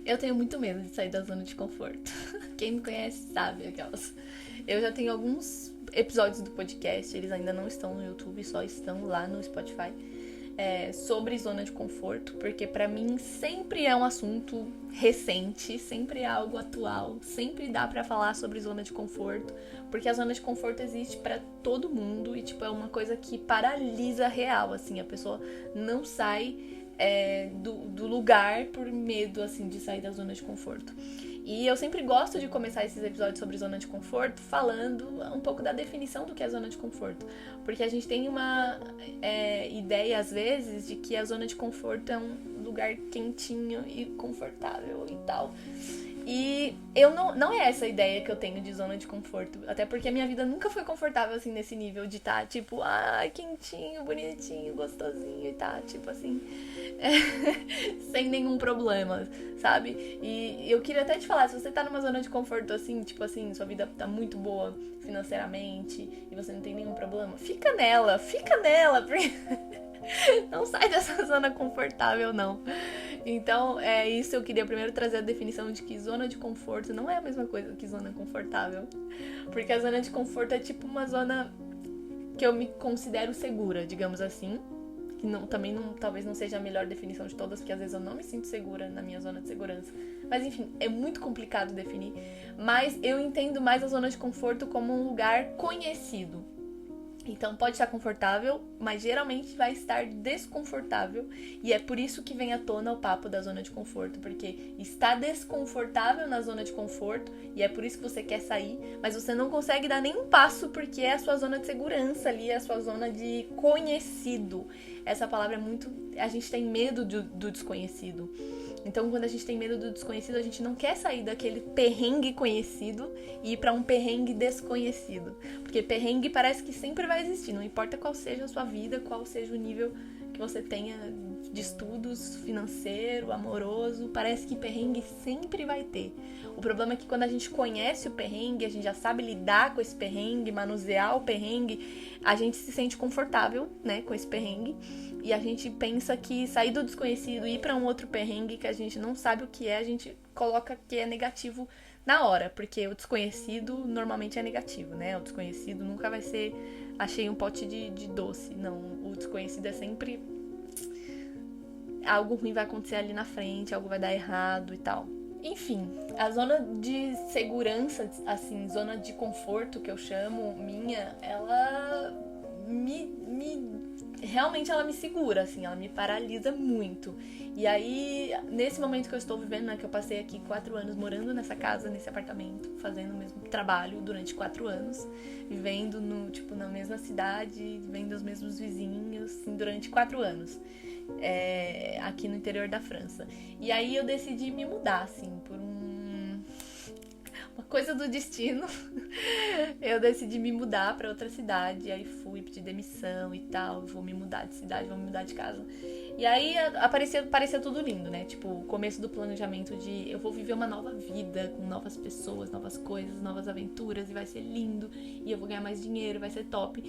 Eu tenho muito medo de sair da zona de conforto. Quem me conhece sabe aquelas. Eu já tenho alguns episódios do podcast, eles ainda não estão no YouTube, só estão lá no Spotify, sobre zona de conforto, porque pra mim sempre é um assunto recente, sempre é algo atual, sempre dá pra falar sobre zona de conforto, porque a zona de conforto existe pra todo mundo e tipo é uma coisa que paralisa real, assim, a pessoa não sai do lugar por medo, assim, de sair da zona de conforto. E eu sempre gosto de começar esses episódios sobre zona de conforto falando um pouco da definição do que é zona de conforto. Porque a gente tem uma ideia, às vezes, de que a zona de conforto é um lugar quentinho e confortável e tal. E eu não é essa a ideia que eu tenho de zona de conforto. Até porque a minha vida nunca foi confortável, assim, nesse nível de estar, tipo, quentinho, bonitinho, gostosinho e tá, tipo assim, sem nenhum problema, sabe? E eu queria até te falar, se você tá numa zona de conforto, assim, tipo assim, sua vida tá muito boa financeiramente e você não tem nenhum problema, fica nela, porque não sai dessa zona confortável, não. Então, é isso. Eu queria primeiro trazer a definição de que zona de conforto não é a mesma coisa que zona confortável. Porque a zona de conforto é tipo uma zona que eu me considero segura, digamos assim. Que talvez não seja a melhor definição de todas, porque às vezes eu não me sinto segura na minha zona de segurança. Mas enfim, é muito complicado definir. Mas eu entendo mais a zona de conforto como um lugar conhecido. Então pode estar confortável, mas geralmente vai estar desconfortável. E é por isso que vem à tona o papo da zona de conforto, porque está desconfortável na zona de conforto e é por isso que você quer sair, mas você não consegue dar nenhum passo porque é a sua zona de segurança ali, é a sua zona de conhecido. Essa palavra é muito... A gente tem medo do desconhecido. Então, quando a gente tem medo do desconhecido, a gente não quer sair daquele perrengue conhecido e ir pra um perrengue desconhecido. Porque perrengue parece que sempre vai existir, não importa qual seja a sua vida, qual seja o nível que você tenha de estudos, financeiro, amoroso, parece que perrengue sempre vai ter. O problema é que quando a gente conhece o perrengue, a gente já sabe lidar com esse perrengue, manusear o perrengue, a gente se sente confortável, né, com esse perrengue. E a gente pensa que sair do desconhecido e ir pra um outro perrengue que a gente não sabe o que é, a gente coloca que é negativo na hora, porque o desconhecido normalmente é negativo, né? O desconhecido nunca vai ser achei um pote de doce, não. O desconhecido é sempre algo ruim vai acontecer ali na frente, algo vai dar errado e tal. Enfim, a zona de segurança, assim, zona de conforto que eu chamo, minha, ela realmente ela me segura, assim, ela me paralisa muito. E aí, nesse momento que eu estou vivendo, né, que eu passei aqui 4 anos morando nessa casa, nesse apartamento, fazendo o mesmo trabalho durante 4 anos, vivendo na mesma cidade, vendo os mesmos vizinhos, assim, durante 4 anos. Aqui no interior da França. E aí eu decidi me mudar, assim, por uma coisa do destino. Eu decidi me mudar pra outra cidade, aí fui pedir demissão e tal, vou me mudar de cidade, vou me mudar de casa. E aí parecia tudo lindo, né? Tipo, o começo do planejamento de eu vou viver uma nova vida, com novas pessoas, novas coisas, novas aventuras, e vai ser lindo, e eu vou ganhar mais dinheiro, vai ser top.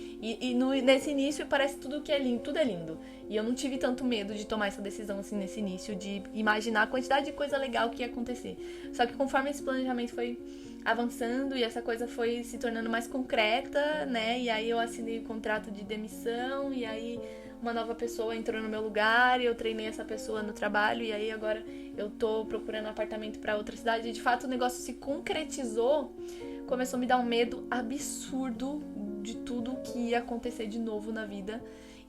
Nesse início parece tudo que é lindo, tudo é lindo. E eu não tive tanto medo de tomar essa decisão, assim, nesse início, de imaginar a quantidade de coisa legal que ia acontecer. Só que conforme esse planejamento foi avançando e essa coisa foi se tornando mais concreta, né? E aí eu assinei o contrato de demissão e aí uma nova pessoa entrou no meu lugar e eu treinei essa pessoa no trabalho e aí agora eu tô procurando apartamento pra outra cidade e de fato o negócio se concretizou, começou a me dar um medo absurdo de tudo que ia acontecer de novo na vida.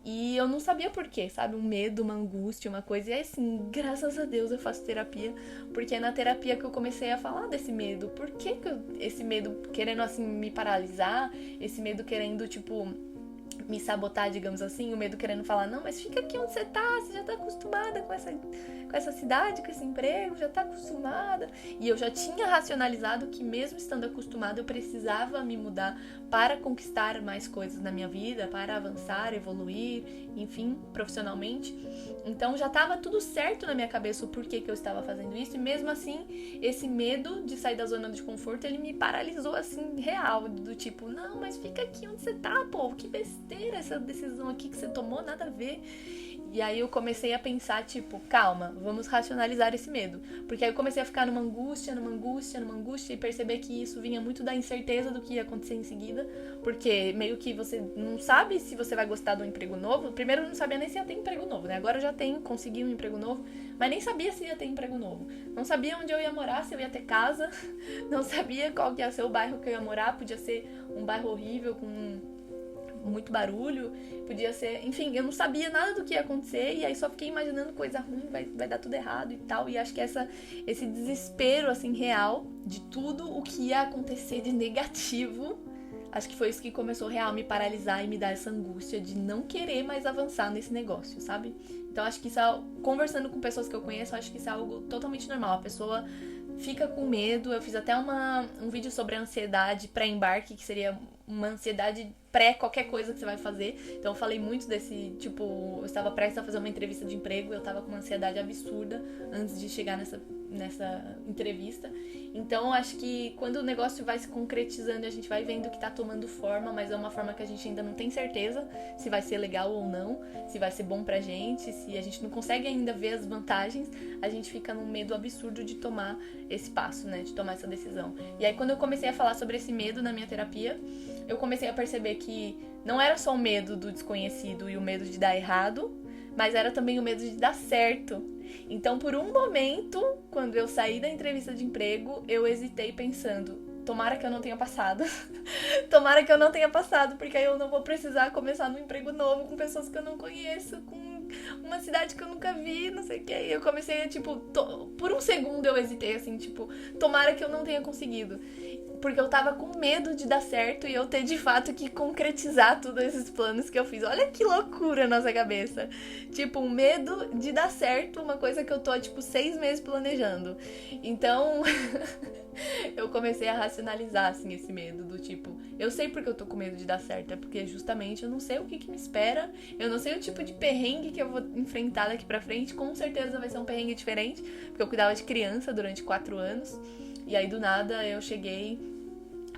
E eu não sabia por quê, sabe? Um medo, uma angústia, uma coisa. E aí, assim, graças a Deus eu faço terapia. Porque é na terapia que eu comecei a falar desse medo. Por que esse medo querendo, assim, me paralisar? Esse medo querendo, tipo, me sabotar, digamos assim, o medo querendo falar, não, mas fica aqui onde você tá, você já tá acostumada com essa cidade, com esse emprego, já tá acostumada. E eu já tinha racionalizado que mesmo estando acostumada, eu precisava me mudar para conquistar mais coisas na minha vida, para avançar, evoluir, enfim, profissionalmente. Então já tava tudo certo na minha cabeça o porquê que eu estava fazendo isso, e mesmo assim, esse medo de sair da zona de conforto, ele me paralisou assim, real, do tipo, não, mas fica aqui onde você tá, pô, que besteira essa decisão aqui que você tomou, nada a ver. E aí eu comecei a pensar, tipo, calma, vamos racionalizar esse medo. Porque aí eu comecei a ficar numa angústia e perceber que isso vinha muito da incerteza do que ia acontecer em seguida. Porque meio que você não sabe se você vai gostar do emprego novo. Primeiro eu não sabia nem se ia ter emprego novo, né? Agora eu já consegui um emprego novo, mas nem sabia se ia ter emprego novo. Não sabia onde eu ia morar, se eu ia ter casa. Não sabia qual que ia ser o bairro que eu ia morar. Podia ser um bairro horrível, com muito barulho, podia ser... Enfim, eu não sabia nada do que ia acontecer e aí só fiquei imaginando coisa ruim, vai dar tudo errado e tal. E acho que esse desespero, assim, real de tudo o que ia acontecer de negativo, acho que foi isso que começou real a me paralisar e me dar essa angústia de não querer mais avançar nesse negócio, sabe? Então acho que isso, conversando com pessoas que eu conheço, acho que isso é algo totalmente normal. A pessoa fica com medo. Eu fiz até um vídeo sobre a ansiedade pré-embarque, que seria uma ansiedade pré qualquer coisa que você vai fazer. Então eu falei muito desse, tipo, eu estava prestes a fazer uma entrevista de emprego, eu estava com uma ansiedade absurda antes de chegar nessa entrevista. Então acho que quando o negócio vai se concretizando e a gente vai vendo que tá tomando forma, mas é uma forma que a gente ainda não tem certeza se vai ser legal ou não, se vai ser bom pra gente, se a gente não consegue ainda ver as vantagens, a gente fica num medo absurdo de tomar esse passo, né, de tomar essa decisão. E aí quando eu comecei a falar sobre esse medo na minha terapia, eu comecei a perceber que não era só o medo do desconhecido e o medo de dar errado, mas era também o medo de dar certo. Então, por um momento, quando eu saí da entrevista de emprego, eu hesitei pensando, tomara que eu não tenha passado. Tomara que eu não tenha passado, porque aí eu não vou precisar começar num emprego novo com pessoas que eu não conheço, com uma cidade que eu nunca vi, não sei o que. E eu comecei a, tipo, por um segundo eu hesitei, assim, tipo, tomara que eu não tenha conseguido. Porque eu tava com medo de dar certo e eu ter de fato que concretizar todos esses planos que eu fiz. Olha que loucura na nossa cabeça. Tipo, um medo de dar certo, uma coisa que eu tô, tipo, 6 meses planejando. Então, eu comecei a racionalizar, assim, esse medo do tipo, eu sei porque eu tô com medo de dar certo, é porque justamente eu não sei o que me espera, eu não sei o tipo de perrengue que eu vou enfrentar daqui pra frente, com certeza vai ser um perrengue diferente, porque eu cuidava de criança durante 4 anos. E aí, do nada, eu cheguei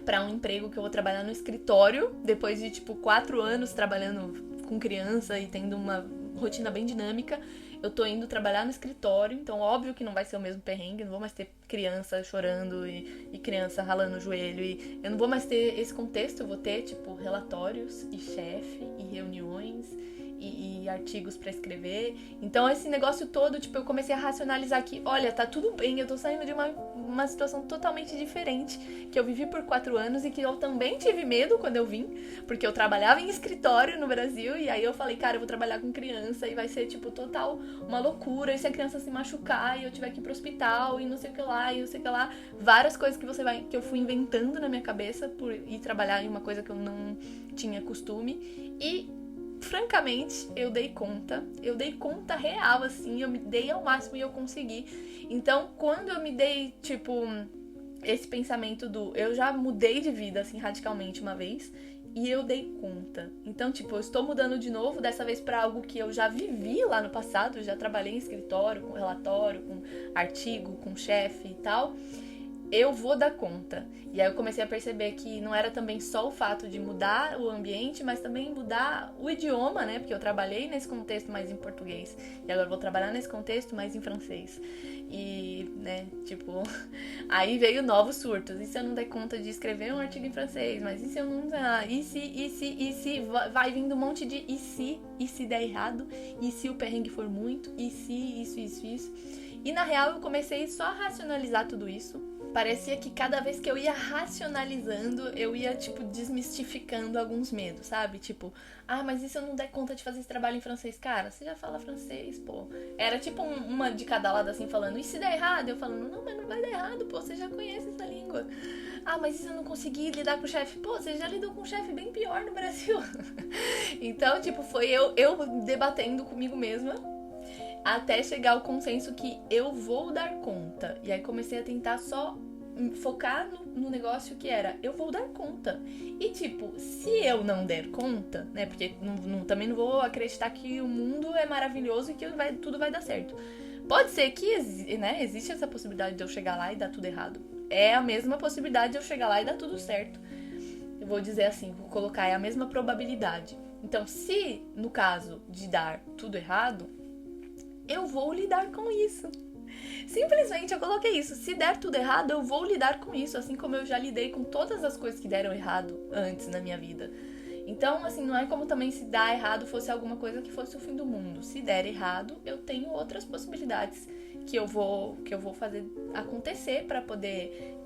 pra um emprego que eu vou trabalhar no escritório, depois de, tipo, 4 anos trabalhando com criança e tendo uma rotina bem dinâmica. Eu tô indo trabalhar no escritório, então óbvio que não vai ser o mesmo perrengue, não vou mais ter criança chorando e criança ralando o joelho, e eu não vou mais ter esse contexto, eu vou ter, tipo, relatórios e chefe e reuniões e artigos pra escrever. Então esse negócio todo, tipo, eu comecei a racionalizar que, olha, tá tudo bem, eu tô saindo de uma situação totalmente diferente, que eu vivi por 4 anos e que eu também tive medo quando eu vim, porque eu trabalhava em escritório no Brasil, e aí eu falei, cara, eu vou trabalhar com criança e vai ser, tipo, total uma loucura, e se a criança se machucar e eu tiver que ir pro hospital e não sei o que lá, e não sei o que lá, várias coisas que eu fui inventando na minha cabeça por ir trabalhar em uma coisa que eu não tinha costume. E francamente, eu dei conta real, assim, eu me dei ao máximo e eu consegui. Então, quando eu me dei, tipo, esse pensamento eu já mudei de vida, assim, radicalmente uma vez, e eu dei conta. Então, tipo, eu estou mudando de novo, dessa vez pra algo que eu já vivi lá no passado, eu já trabalhei em escritório, com relatório, com artigo, com chefe e tal. Eu vou dar conta. E aí eu comecei a perceber que não era também só o fato de mudar o ambiente, mas também mudar o idioma, né? Porque eu trabalhei nesse contexto mais em português. E agora eu vou trabalhar nesse contexto mais em francês. E, né, tipo... Aí veio novos surtos. E se eu não der conta de escrever um artigo em francês? Mas e se eu não... E se... Vai vindo um monte de e se der errado? E se o perrengue for muito? E se isso? E na real eu comecei só a racionalizar tudo isso. Parecia que cada vez que eu ia racionalizando, eu ia, tipo, desmistificando alguns medos, sabe? Tipo, mas e se eu não der conta de fazer esse trabalho em francês? Cara, você já fala francês, pô. Era tipo uma de cada lado, assim, falando, e se der errado? Eu falando, não, mas não vai dar errado, pô, você já conhece essa língua. Mas e se eu não conseguir lidar com o chefe? Pô, você já lidou com um chefe bem pior no Brasil. Então, tipo, foi eu debatendo comigo mesma, até chegar ao consenso que eu vou dar conta. E aí comecei a tentar só focar no negócio que era, eu vou dar conta. E tipo, se eu não der conta, né, porque também não vou acreditar que o mundo é maravilhoso e que tudo vai dar certo. Pode ser que, né, existe essa possibilidade de eu chegar lá e dar tudo errado. É a mesma possibilidade de eu chegar lá e dar tudo certo. Eu vou dizer assim, vou colocar, é a mesma probabilidade. Então, se no caso de dar tudo errado, eu vou lidar com isso. Simplesmente eu coloquei isso. Se der tudo errado, eu vou lidar com isso. Assim como eu já lidei com todas as coisas que deram errado antes na minha vida. Então, assim, não é como também se dar errado fosse alguma coisa que fosse o fim do mundo. Se der errado, eu tenho outras possibilidades que eu vou fazer acontecer para poder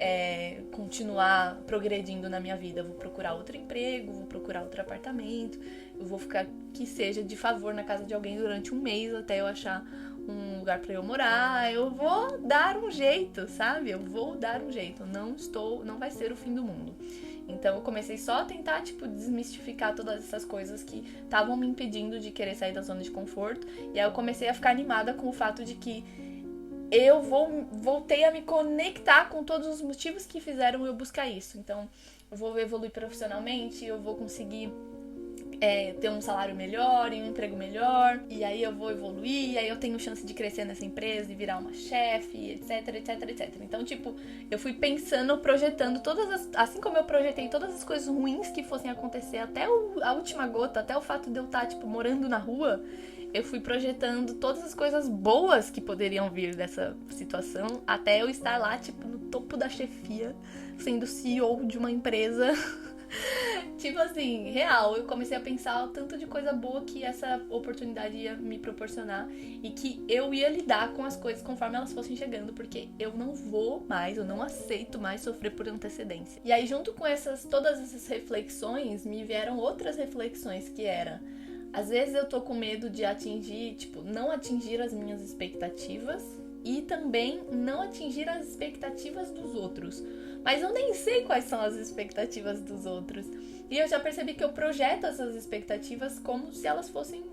continuar progredindo na minha vida. Eu vou procurar outro emprego, vou procurar outro apartamento, eu vou ficar, que seja, de favor na casa de alguém durante um mês até eu achar um lugar para eu morar. Eu vou dar um jeito, sabe? Eu vou dar um jeito. Não vai ser o fim do mundo. Então eu comecei só a tentar, desmistificar todas essas coisas que estavam me impedindo de querer sair da zona de conforto. E aí eu comecei a ficar animada com o fato de que eu voltei a me conectar com todos os motivos que fizeram eu buscar isso. Então eu vou evoluir profissionalmente, eu vou conseguir ter um salário melhor e um emprego melhor, e aí eu vou evoluir, e aí eu tenho chance de crescer nessa empresa e virar uma chefe, etc, etc, etc. Então, eu fui pensando, projetando assim como eu projetei todas as coisas ruins que fossem acontecer até a última gota, até o fato de eu estar, morando na rua, eu fui projetando todas as coisas boas que poderiam vir dessa situação, até eu estar lá, no topo da chefia, sendo CEO de uma empresa. Real, eu comecei a pensar o tanto de coisa boa que essa oportunidade ia me proporcionar e que eu ia lidar com as coisas conforme elas fossem chegando, porque eu não aceito mais sofrer por antecedência. E aí, junto com todas essas reflexões, me vieram outras reflexões que era, às vezes eu tô com medo de não atingir as minhas expectativas e também não atingir as expectativas dos outros. Mas eu nem sei quais são as expectativas dos outros. E eu já percebi que eu projeto essas expectativas como se elas fossem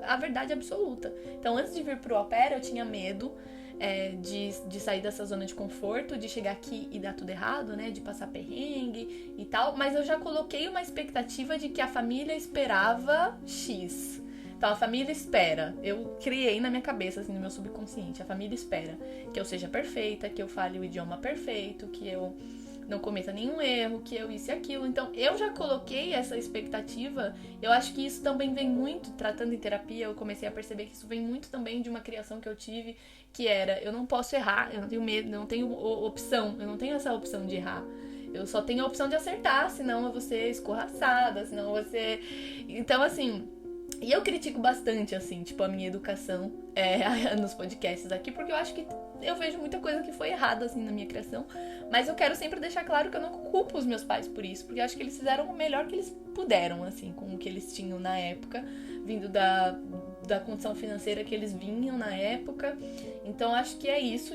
a verdade absoluta. Então, antes de vir pro au pair, eu tinha medo de sair dessa zona de conforto, de chegar aqui e dar tudo errado, né? De passar perrengue e tal. Mas eu já coloquei uma expectativa de que a família esperava X. Então, a família espera. Eu criei na minha cabeça, no meu subconsciente, a família espera que eu seja perfeita, que eu fale o idioma perfeito, que eu não cometa nenhum erro, que eu isso e aquilo. Então, eu já coloquei essa expectativa. Eu acho que isso também vem muito, tratando em terapia, eu comecei a perceber que isso vem muito também de uma criação que eu tive, que era, eu não posso errar, eu não tenho medo, eu não tenho opção, eu não tenho essa opção de errar. Eu só tenho a opção de acertar, senão eu vou ser escorraçada, senão eu vou ser... Então, e eu critico bastante, a minha educação nos podcasts aqui, porque eu acho que eu vejo muita coisa que foi errada, na minha criação. Mas eu quero sempre deixar claro que eu não culpo os meus pais por isso, porque eu acho que eles fizeram o melhor que eles puderam, com o que eles tinham na época, vindo da condição financeira que eles vinham na época. Então, acho que é isso,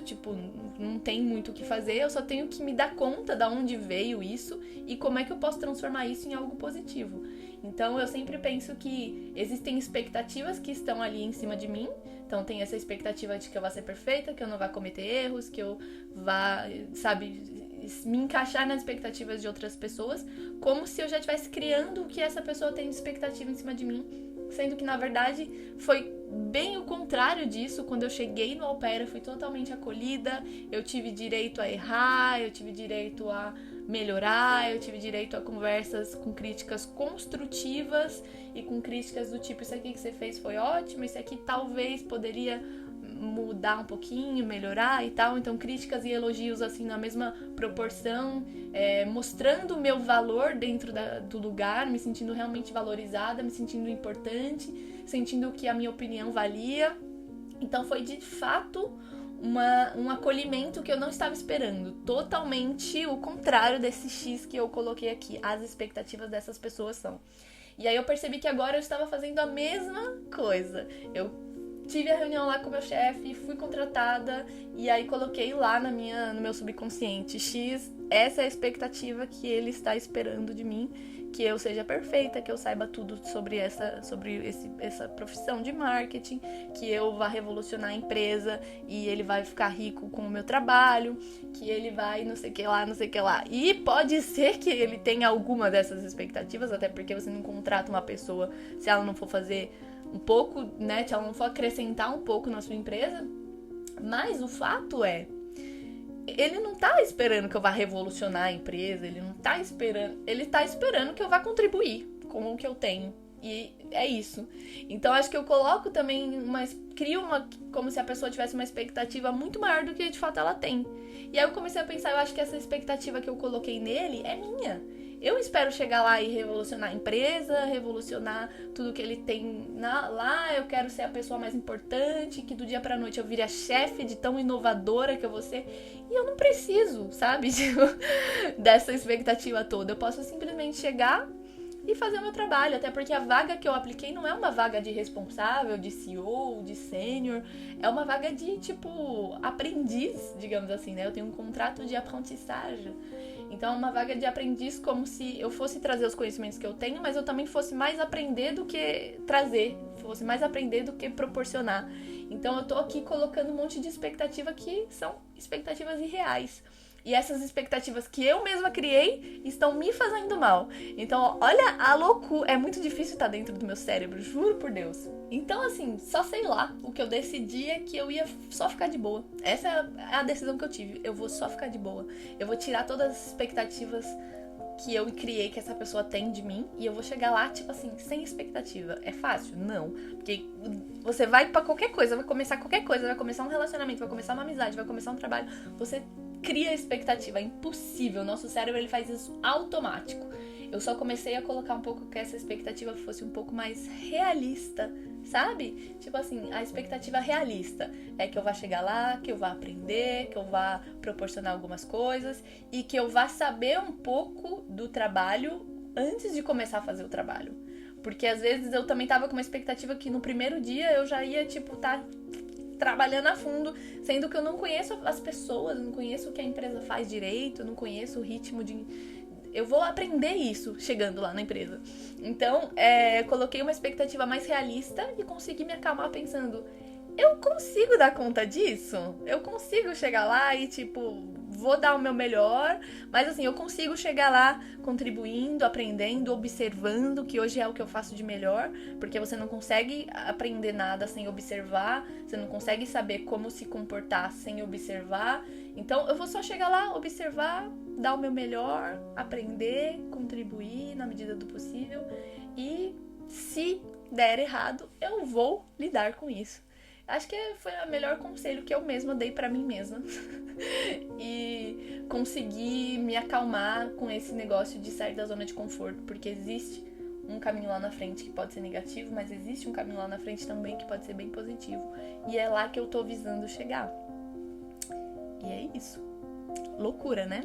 não tem muito o que fazer, eu só tenho que me dar conta de onde veio isso e como é que eu posso transformar isso em algo positivo. Então, eu sempre penso que existem expectativas que estão ali em cima de mim. Então, tem essa expectativa de que eu vá ser perfeita, que eu não vá cometer erros, que eu vá, me encaixar nas expectativas de outras pessoas, como se eu já estivesse criando o que essa pessoa tem de expectativa em cima de mim, sendo que, na verdade, foi bem o contrário disso. Quando eu cheguei no au pair, eu fui totalmente acolhida, eu tive direito a errar, eu tive direito a melhorar, eu tive direito a conversas com críticas construtivas e com críticas do tipo, isso aqui que você fez foi ótimo, isso aqui talvez poderia mudar um pouquinho, melhorar e tal. Então, críticas e elogios na mesma proporção, mostrando o meu valor dentro do lugar, me sentindo realmente valorizada, me sentindo importante, sentindo que a minha opinião valia. Então, foi de fato um acolhimento que eu não estava esperando. Totalmente o contrário desse X que eu coloquei aqui. As expectativas dessas pessoas são. E aí eu percebi que agora eu estava fazendo a mesma coisa. Eu tive a reunião lá com o meu chefe, fui contratada e aí coloquei lá no meu subconsciente X, essa é a expectativa que ele está esperando de mim, que eu seja perfeita, que eu saiba tudo sobre essa profissão de marketing, que eu vá revolucionar a empresa e ele vai ficar rico com o meu trabalho, que ele vai não sei o que lá, não sei o que lá. E pode ser que ele tenha alguma dessas expectativas, até porque você não contrata uma pessoa se ela não for fazer um pouco, né, se ela não for acrescentar um pouco na sua empresa. Mas o fato é, ele não tá esperando que eu vá revolucionar a empresa, ele tá esperando que eu vá contribuir com o que eu tenho. E é isso. Então acho que eu coloco também crio como se a pessoa tivesse uma expectativa muito maior do que de fato ela tem. E aí eu comecei a pensar, eu acho que essa expectativa que eu coloquei nele é minha. Eu espero chegar lá e revolucionar a empresa, revolucionar tudo que ele tem lá. Eu quero ser a pessoa mais importante, que do dia pra noite eu vire a chefe de tão inovadora que eu vou ser. E eu não preciso, sabe, dessa expectativa toda. Eu posso simplesmente chegar e fazer o meu trabalho, até porque a vaga que eu apliquei não é uma vaga de responsável, de CEO, de sênior, é uma vaga de, tipo, aprendiz, digamos assim, né? Eu tenho um contrato de aprendizagem, então é uma vaga de aprendiz como se eu fosse trazer os conhecimentos que eu tenho, mas eu também fosse mais aprender do que trazer, fosse mais aprender do que proporcionar. Então eu tô aqui colocando um monte de expectativa que são expectativas irreais. E essas expectativas que eu mesma criei estão me fazendo mal. Então, olha a loucura. É muito difícil estar dentro do meu cérebro, juro por Deus. Então, assim, só sei lá. O que eu decidi é que eu ia só ficar de boa. Essa é a decisão que eu tive. Eu vou só ficar de boa. Eu vou tirar todas as expectativas que eu criei que essa pessoa tem de mim e eu vou chegar lá, tipo assim, sem expectativa. É fácil? Não. Porque você vai pra qualquer coisa, vai começar qualquer coisa, vai começar um relacionamento, vai começar uma amizade, vai começar um trabalho. Você cria expectativa, é impossível. Nosso cérebro, ele faz isso automático. Eu só comecei a colocar um pouco que essa expectativa fosse um pouco mais realista, sabe? Tipo assim, a expectativa realista é que eu vá chegar lá, que eu vá aprender, que eu vá proporcionar algumas coisas e que eu vá saber um pouco do trabalho antes de começar a fazer o trabalho. Porque às vezes eu também tava com uma expectativa que no primeiro dia eu já ia, tipo, trabalhando a fundo, sendo que eu não conheço as pessoas, não conheço o que a empresa faz direito, não conheço o ritmo de... Eu vou aprender isso chegando lá na empresa. Então, coloquei uma expectativa mais realista e consegui me acalmar pensando, eu consigo dar conta disso? Eu consigo chegar lá e, tipo, vou dar o meu melhor, mas assim, eu consigo chegar lá contribuindo, aprendendo, observando, que hoje é o que eu faço de melhor, porque você não consegue aprender nada sem observar, você não consegue saber como se comportar sem observar. Então, eu vou só chegar lá, observar, dar o meu melhor, aprender, contribuir na medida do possível e se der errado, eu vou lidar com isso. Acho que foi o melhor conselho que eu mesma dei pra mim mesma. E consegui me acalmar com esse negócio de sair da zona de conforto, porque existe um caminho lá na frente que pode ser negativo, mas existe um caminho lá na frente também que pode ser bem positivo. E é lá que eu tô visando chegar. E é isso. Loucura, né?